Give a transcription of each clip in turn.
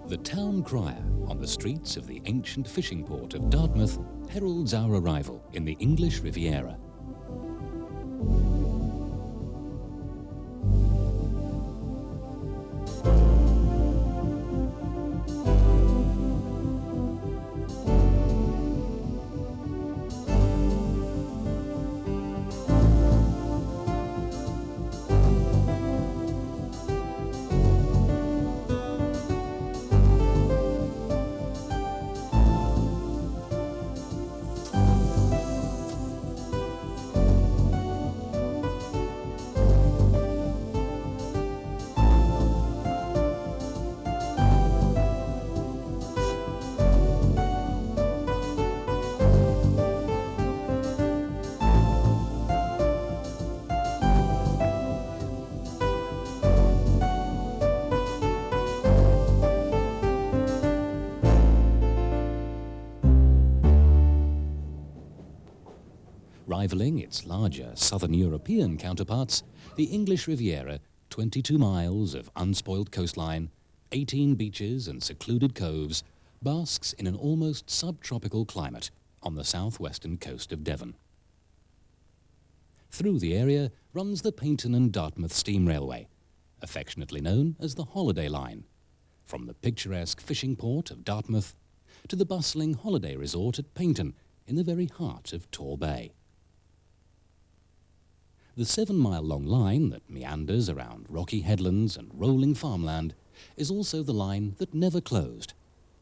The town crier on the streets of the ancient fishing port of Dartmouth heralds our arrival in the English Riviera. Rivaling its larger southern European counterparts, the English Riviera, 22 miles of unspoiled coastline, 18 beaches and secluded coves, basks in an almost subtropical climate on the southwestern coast of Devon. Through the area runs the Paignton and Dartmouth Steam Railway, affectionately known as the Holiday Line, from the picturesque fishing port of Dartmouth to the bustling holiday resort at Paignton in the very heart of Tor Bay. The 7-mile-long line that meanders around rocky headlands and rolling farmland is also the line that never closed,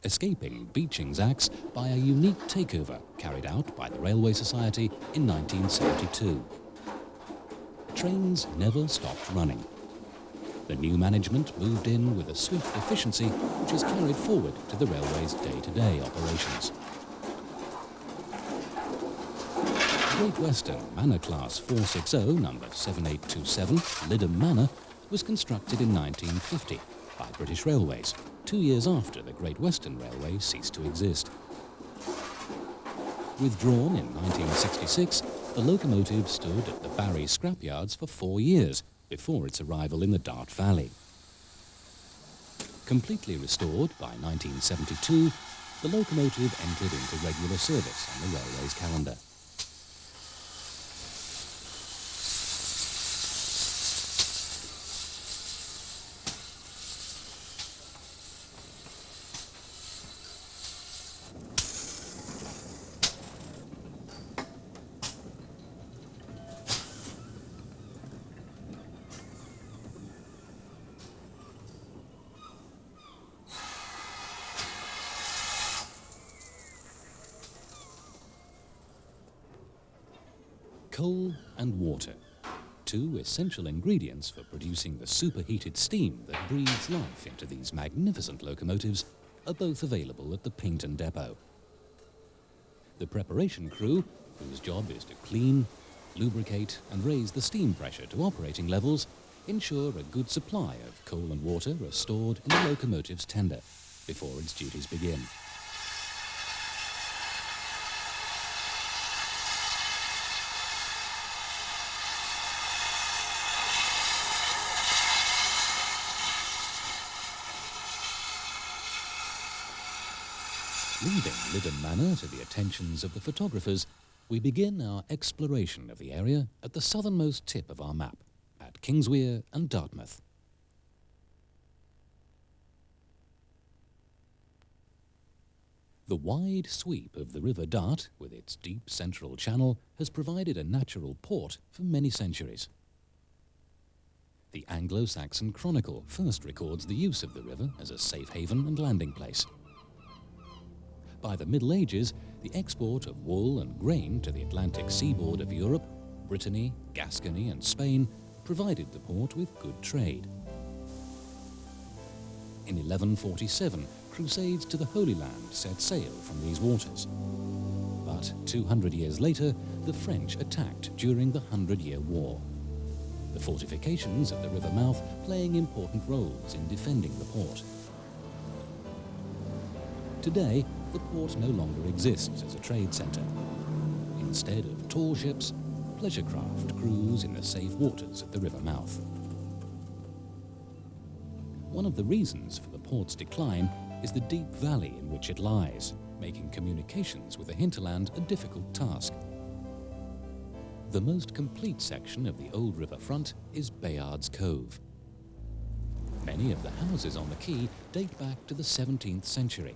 escaping Beeching's axe by a unique takeover carried out by the Railway Society in 1972. Trains never stopped running. The new management moved in with a swift efficiency which has carried forward to the railway's day-to-day operations. Great Western Manor Class 460, number 7827, Lyddham Manor, was constructed in 1950 by British Railways, 2 years after the Great Western Railway ceased to exist. Withdrawn in 1966, the locomotive stood at the Barry scrapyards for 4 years before its arrival in the Dart Valley. Completely restored by 1972, the locomotive entered into regular service on the railway's calendar. Coal and water, two essential ingredients for producing the superheated steam that breathes life into these magnificent locomotives, are both available at the Paignton depot. The preparation crew, whose job is to clean, lubricate and raise the steam pressure to operating levels, ensure a good supply of coal and water are stored in the locomotive's tender before its duties begin. Leaving Lyddham Manor to the attentions of the photographers, we begin our exploration of the area at the southernmost tip of our map, at Kingswear and Dartmouth. The wide sweep of the River Dart, with its deep central channel, has provided a natural port for many centuries. The Anglo-Saxon Chronicle first records the use of the river as a safe haven and landing place. By the Middle Ages, the export of wool and grain to the Atlantic seaboard of Europe, Brittany, Gascony and Spain provided the port with good trade. In 1147, crusades to the Holy Land set sail from these waters. But 200 years later, the French attacked during the 100-Year War. The fortifications at the river mouth playing important roles in defending the port. Today, the port no longer exists as a trade centre. Instead of tall ships, pleasure craft cruise in the safe waters of the river mouth. One of the reasons for the port's decline is the deep valley in which it lies, making communications with the hinterland a difficult task. The most complete section of the old river front is Bayard's Cove. Many of the houses on the quay date back to the 17th century,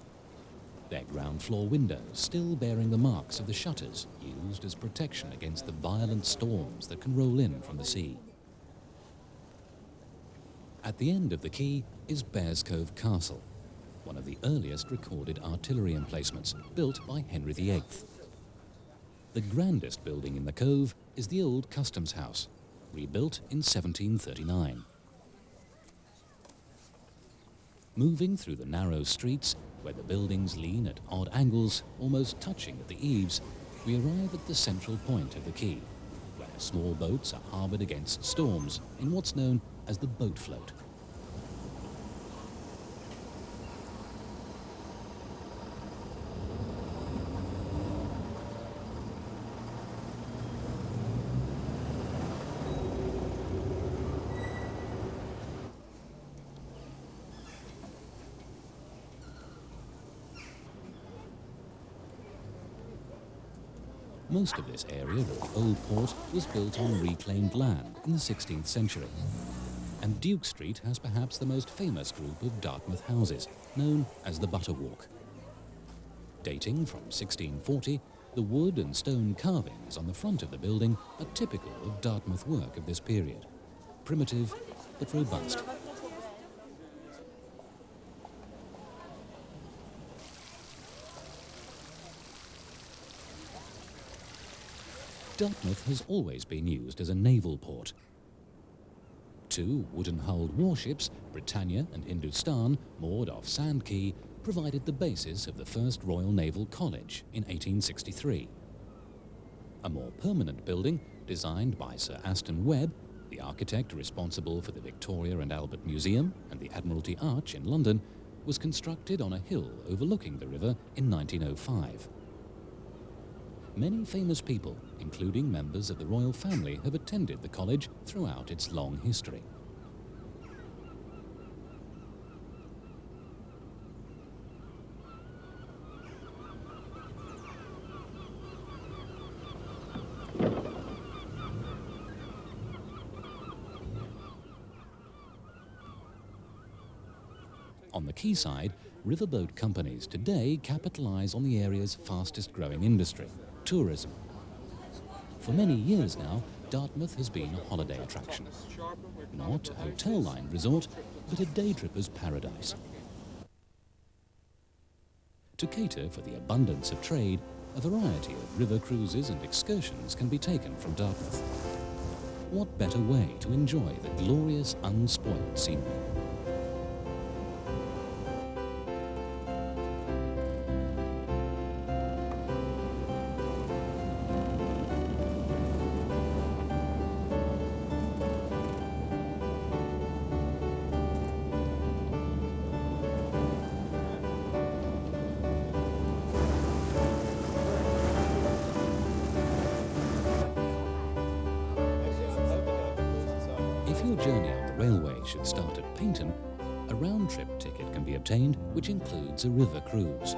their ground floor windows still bearing the marks of the shutters used as protection against the violent storms that can roll in from the sea. At the end of the quay is Bearscove Castle, one of the earliest recorded artillery emplacements, built by Henry VIII. The grandest building in the cove is the old Customs House, rebuilt in 1739. Moving through the narrow streets, where the buildings lean at odd angles, almost touching at the eaves, we arrive at the central point of the quay, where small boats are harboured against storms in what's known as the boat float. Most of this area of the old port was built on reclaimed land in the 16th century. And Duke Street has perhaps the most famous group of Dartmouth houses, known as the Butterwalk. Dating from 1640, the wood and stone carvings on the front of the building are typical of Dartmouth work of this period. Primitive, but robust. Dartmouth has always been used as a naval port. Two wooden-hulled warships, Britannia and Hindustan, moored off Sand Quay, provided the basis of the first Royal Naval College in 1863. A more permanent building, designed by Sir Aston Webb, the architect responsible for the Victoria and Albert Museum and the Admiralty Arch in London, was constructed on a hill overlooking the river in 1905. Many famous people, including members of the royal family, have attended the college throughout its long history. On the quayside, riverboat companies today capitalise on the area's fastest growing industry, tourism. For many years now, Dartmouth has been a holiday attraction. Not a hotel-lined resort, but a day tripper's paradise. To cater for the abundance of trade, a variety of river cruises and excursions can be taken from Dartmouth. What better way to enjoy the glorious, unspoiled scenery? If your journey on the railway should start at Paignton, a round-trip ticket can be obtained which includes a river cruise.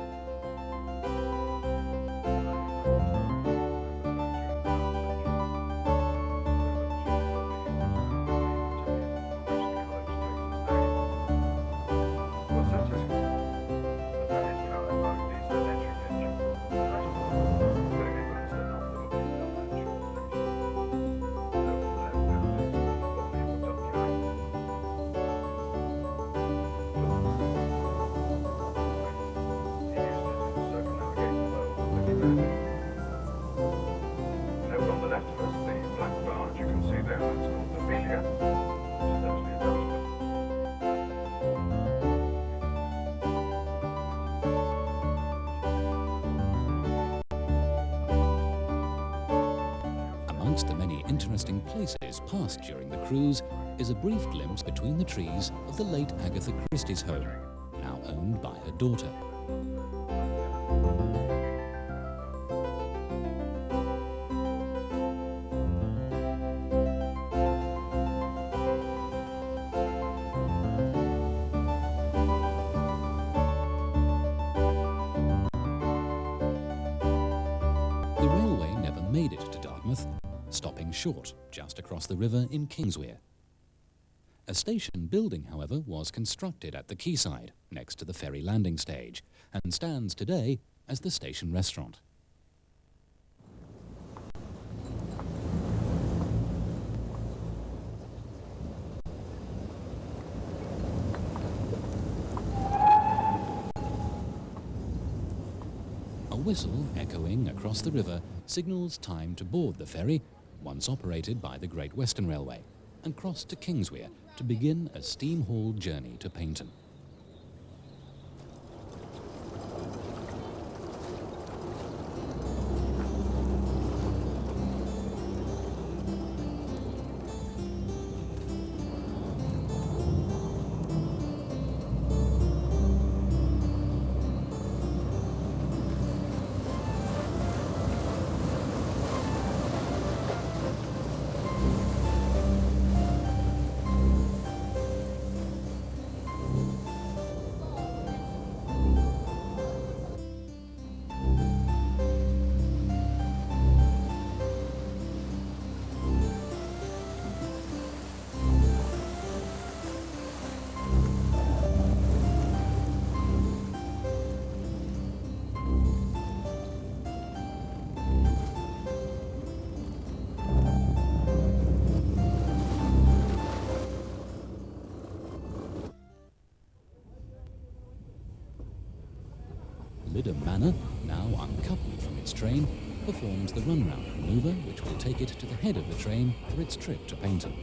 Amongst the many interesting places passed during the cruise is a brief glimpse between the trees of the late Agatha Christie's home, now owned by her daughter. Dartmouth, stopping short just across the river in Kingswear. A station building, however, was constructed at the quayside next to the ferry landing stage and stands today as the station restaurant. A whistle echoing across the river signals time to board the ferry, once operated by the Great Western Railway, and cross to Kingswear to begin a steam-hauled journey to Paignton. Lyddham Manor, now uncoupled from its train, performs the run-round manoeuvre which will take it to the head of the train for its trip to Paignton.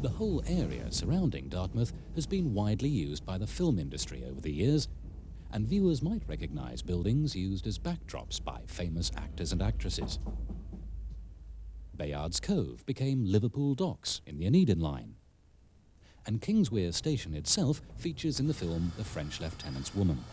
The whole area surrounding Dartmouth has been widely used by the film industry over the years, and viewers might recognise buildings used as backdrops by famous actors and actresses. Bayard's Cove became Liverpool Docks in the Aneidan line, and Kingswear Station itself features in the film The French Lieutenant's Woman.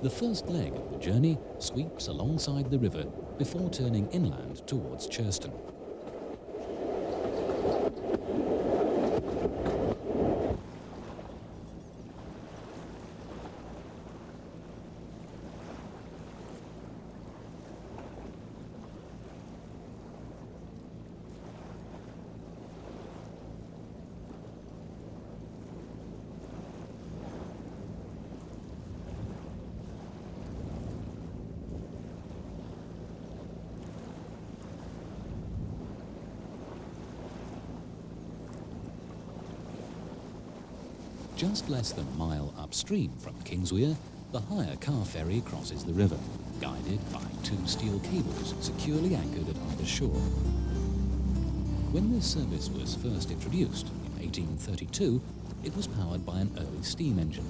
The first leg of the journey sweeps alongside the river before turning inland towards Churston. Just less than a mile upstream from Kingswear, the hire car ferry crosses the river, guided by two steel cables securely anchored at either shore. When this service was first introduced in 1832, it was powered by an early steam engine.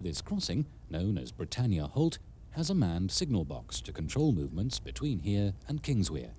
This crossing, known as Britannia Holt, has a manned signal box to control movements between here and Kingswear.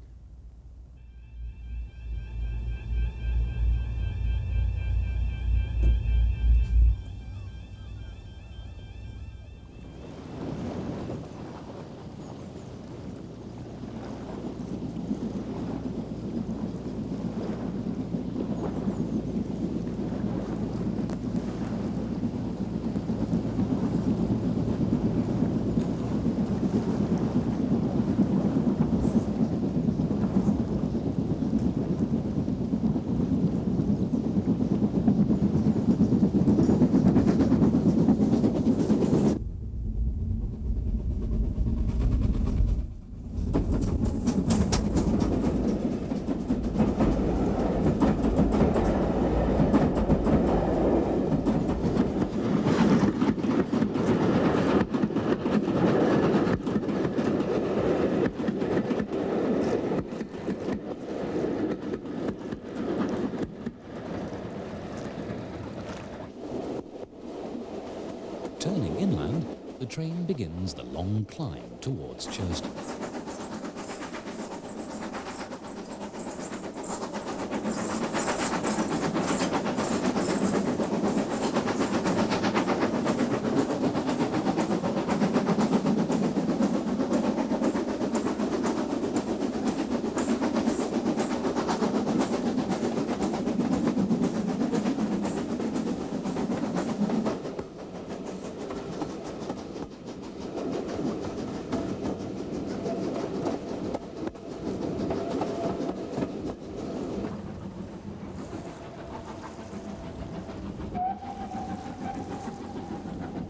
Turning inland, the train begins the long climb towards Churston.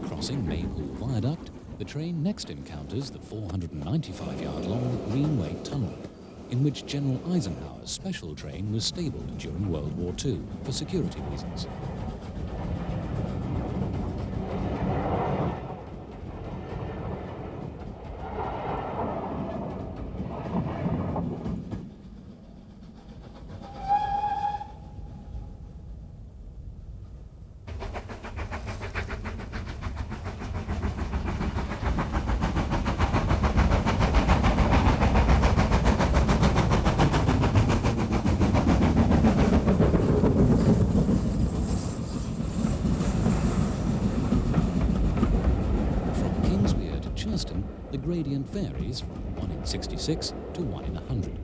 Crossing Maypool Viaduct, the train next encounters the 495-yard-long Greenway Tunnel, in which General Eisenhower's special train was stabled during World War II for security reasons. The gradient varies from 1 in 66 to 1 in 100.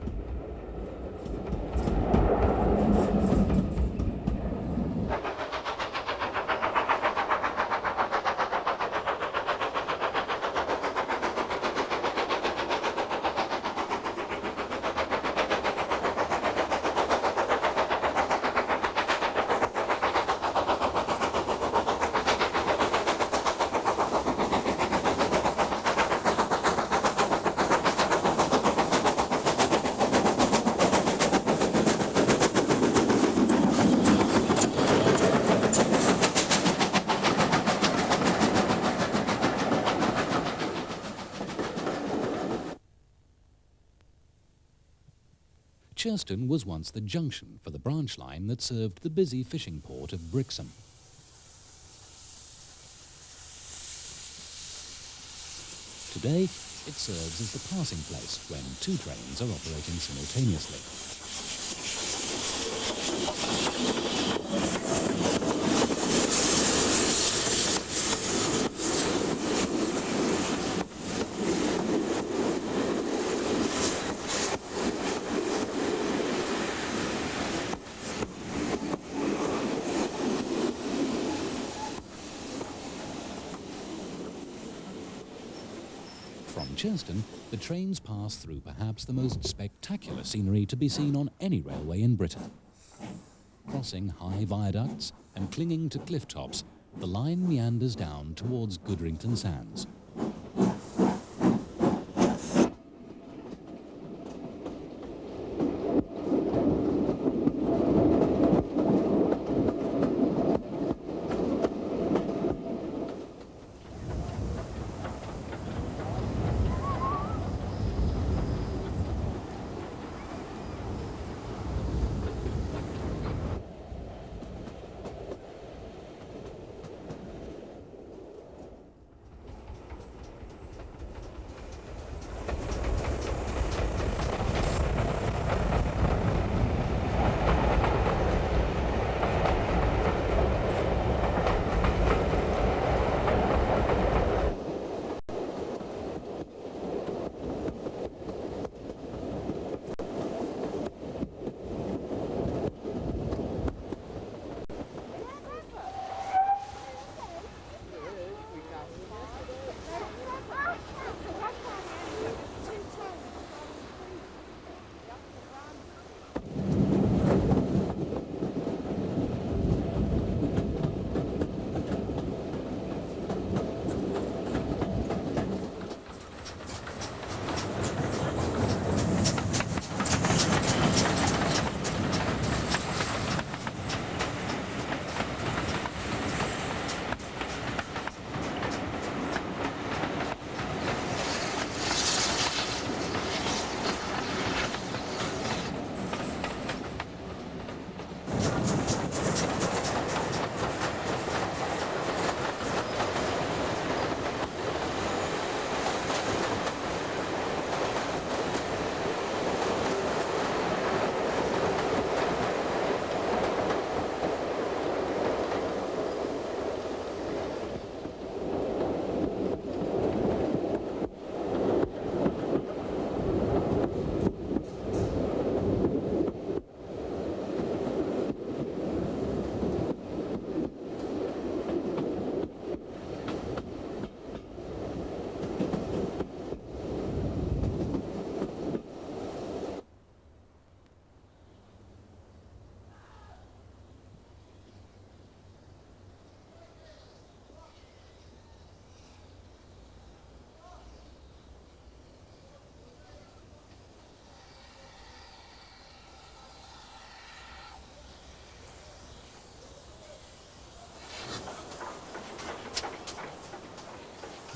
Churstone was once the junction for the branch line that served the busy fishing port of Brixham. Today, it serves as the passing place when two trains are operating simultaneously. From Churstone, the trains pass through perhaps the most spectacular scenery to be seen on any railway in Britain. Crossing high viaducts and clinging to cliff tops, the line meanders down towards Goodrington Sands.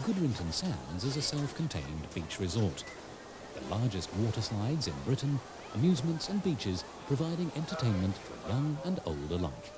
Goodrington Sands is a self-contained beach resort. The largest water slides in Britain, amusements and beaches providing entertainment for young and old alike.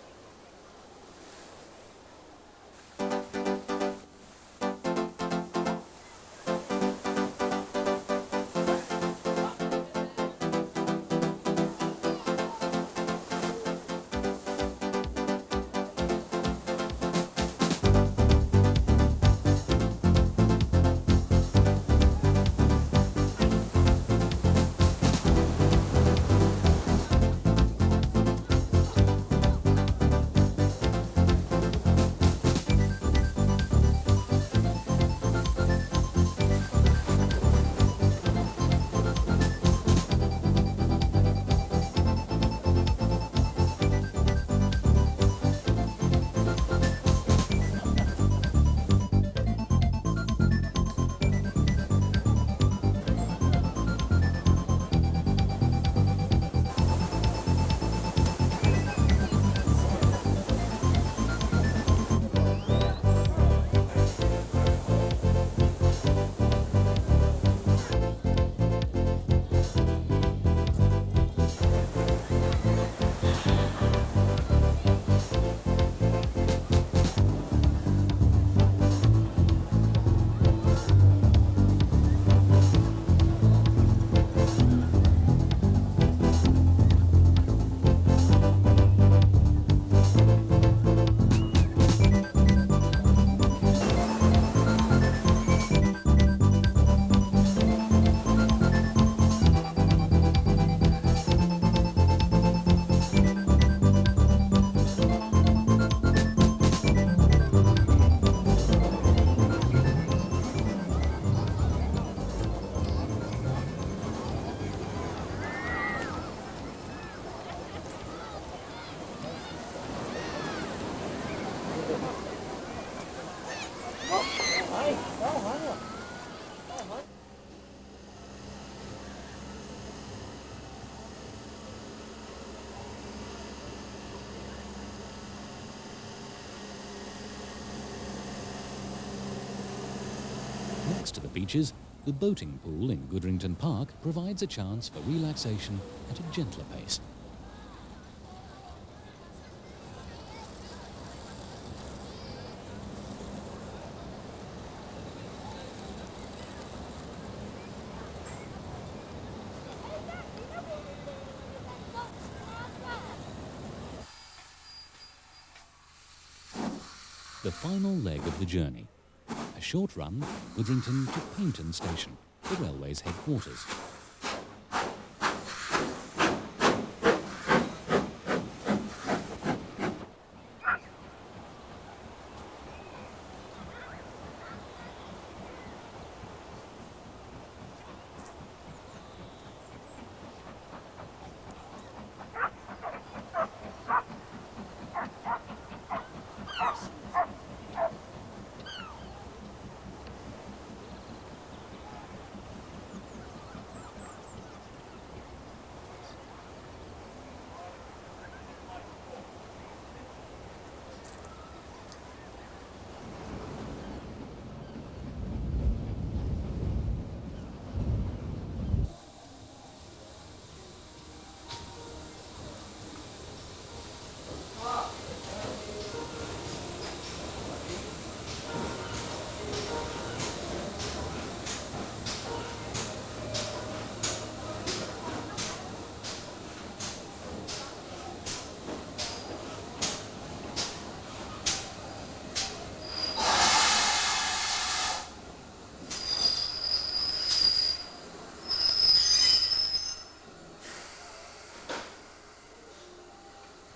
Next to the beaches, the boating pool in Goodrington Park provides a chance for relaxation at a gentler pace. The final leg of the journey, a short run from Goodrington to Paignton station, the railway's headquarters.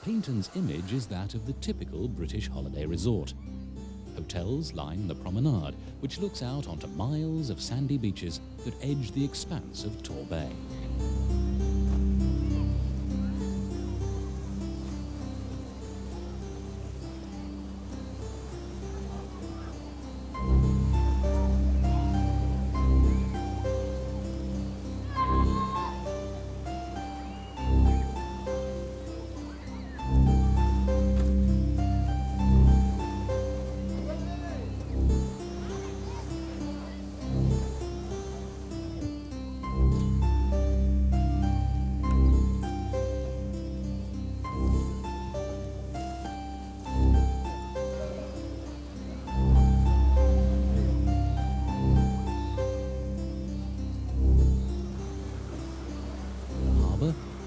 Paignton's image is that of the typical British holiday resort. Hotels line the promenade, which looks out onto miles of sandy beaches that edge the expanse of Tor Bay.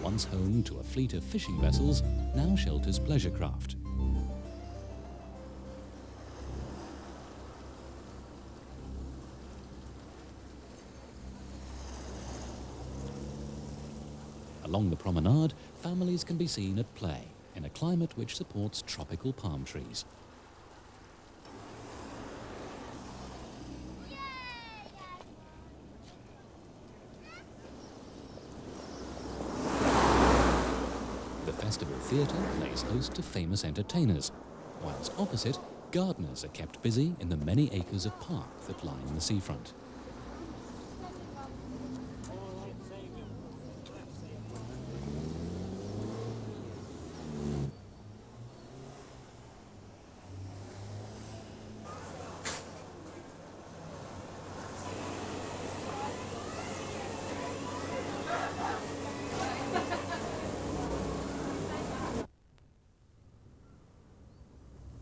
Once home to a fleet of fishing vessels, now shelters pleasure craft. Along the promenade, families can be seen at play in a climate which supports tropical palm trees. The Festival Theatre plays host to famous entertainers, whilst opposite, gardeners are kept busy in the many acres of park that line the seafront.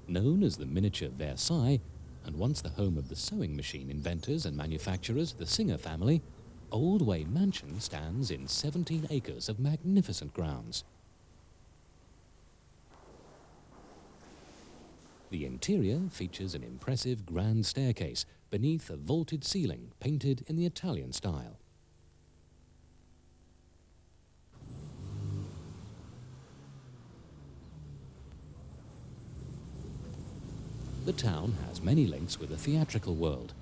Known as the miniature Versailles, and once the home of the sewing machine inventors and manufacturers, the Singer family, Old Way Mansion stands in 17 acres of magnificent grounds. The interior features an impressive grand staircase beneath a vaulted ceiling painted in the Italian style. The town has many links with the theatrical world.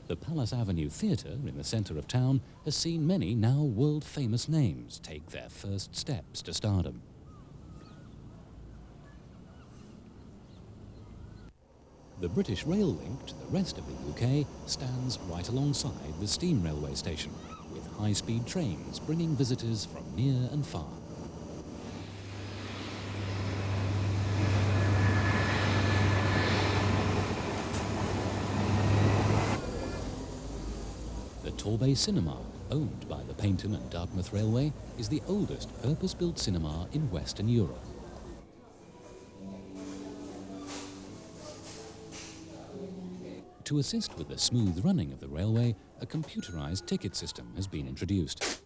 The Palace Avenue Theatre in the centre of town has seen many now world-famous names take their first steps to stardom. The British rail link to the rest of the UK stands right alongside the steam railway station, with high-speed trains bringing visitors from near and far. Torbay Cinema, owned by the Paignton and Dartmouth Railway, is the oldest purpose-built cinema in Western Europe. To assist with the smooth running of the railway, a computerized ticket system has been introduced.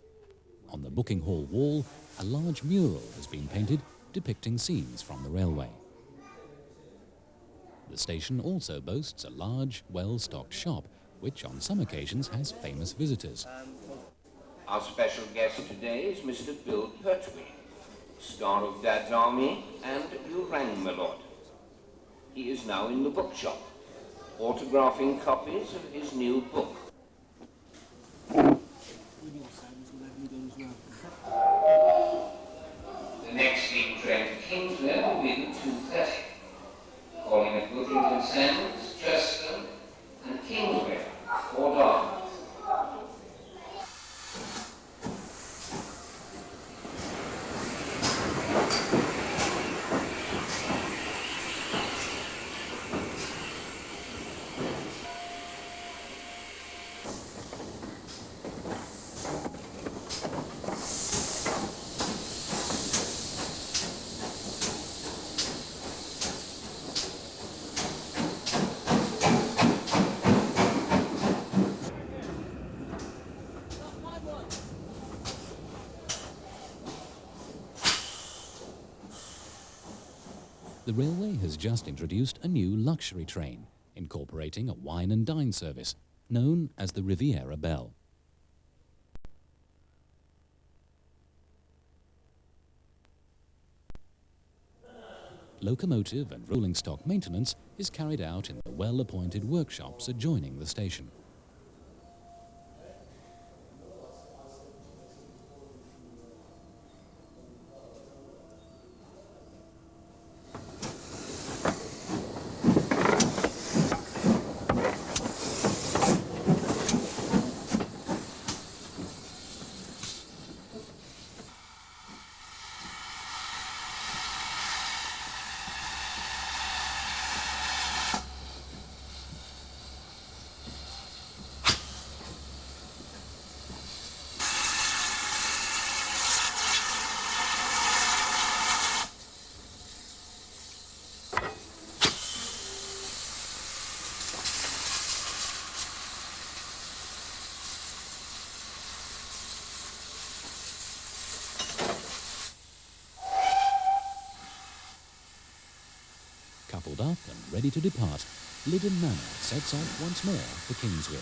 On the booking hall wall, a large mural has been painted depicting scenes from the railway. The station also boasts a large, well-stocked shop, which on some occasions has famous visitors. Our special guest today is Mr. Bill Pertwee, star of Dad's Army and You Rang, My Lord. He is now in the bookshop, autographing copies of his new book. The next steam train to Kingswell will be the 2:30, calling at Paignton Sands, Chester and Kingswell or Dartmouth. The railway has just introduced a new luxury train, incorporating a wine and dine service, known as the Riviera Belle. Locomotive and rolling stock maintenance is carried out in the well-appointed workshops adjoining the station. Coupled up and ready to depart, Liddon Manor sets off once more for Kingswell.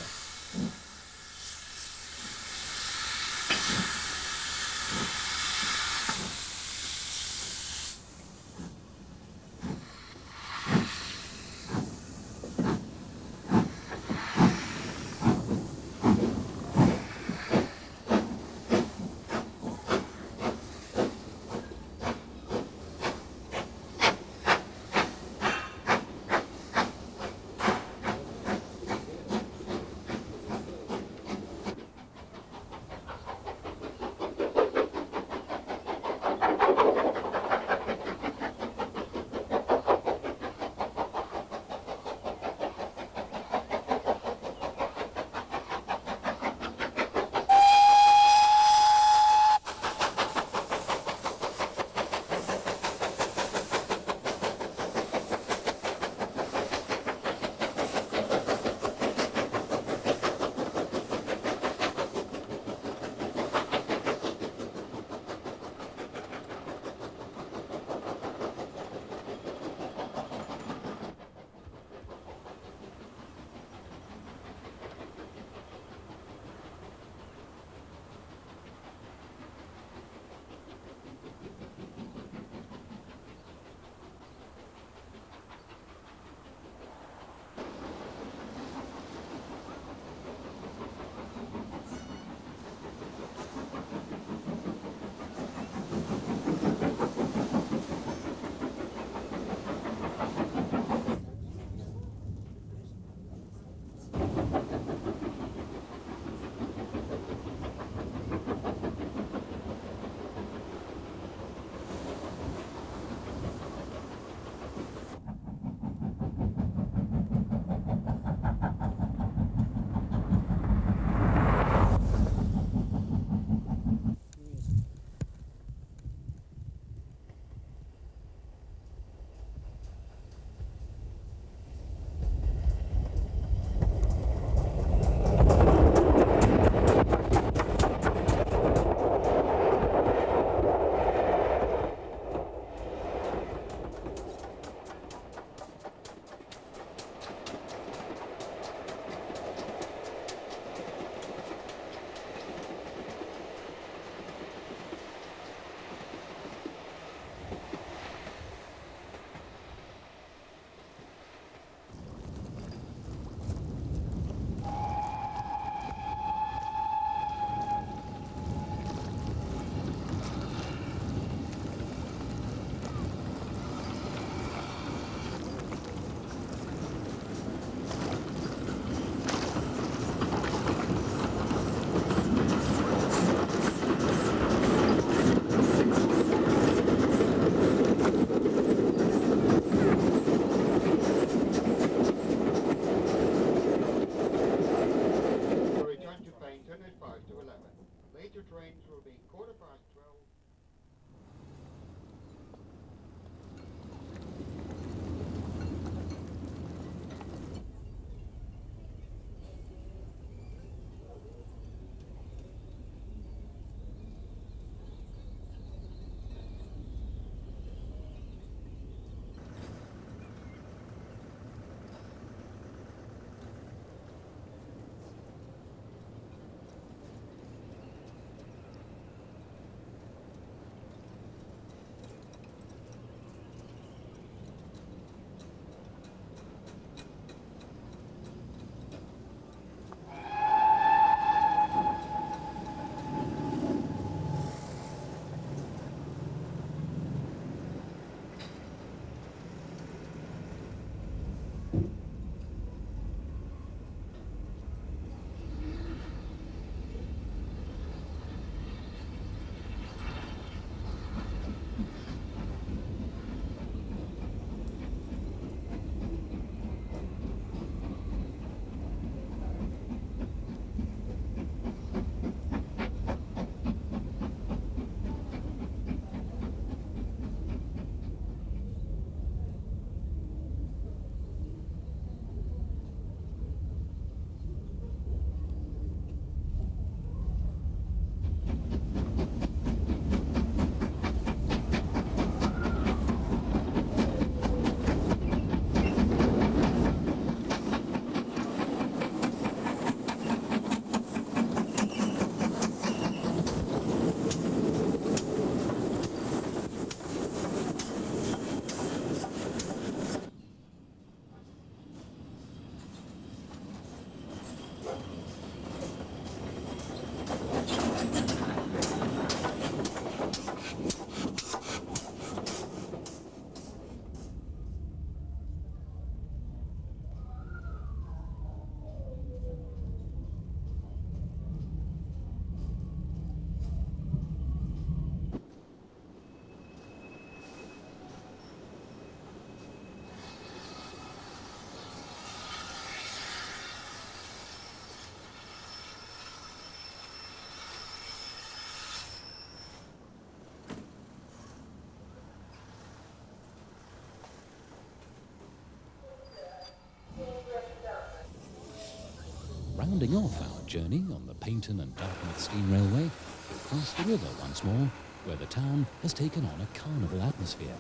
Trains will be 12:15. Rounding off our journey on the Paignton and Dartmouth Steam Railway, we cross the river once more, where the town has taken on a carnival atmosphere.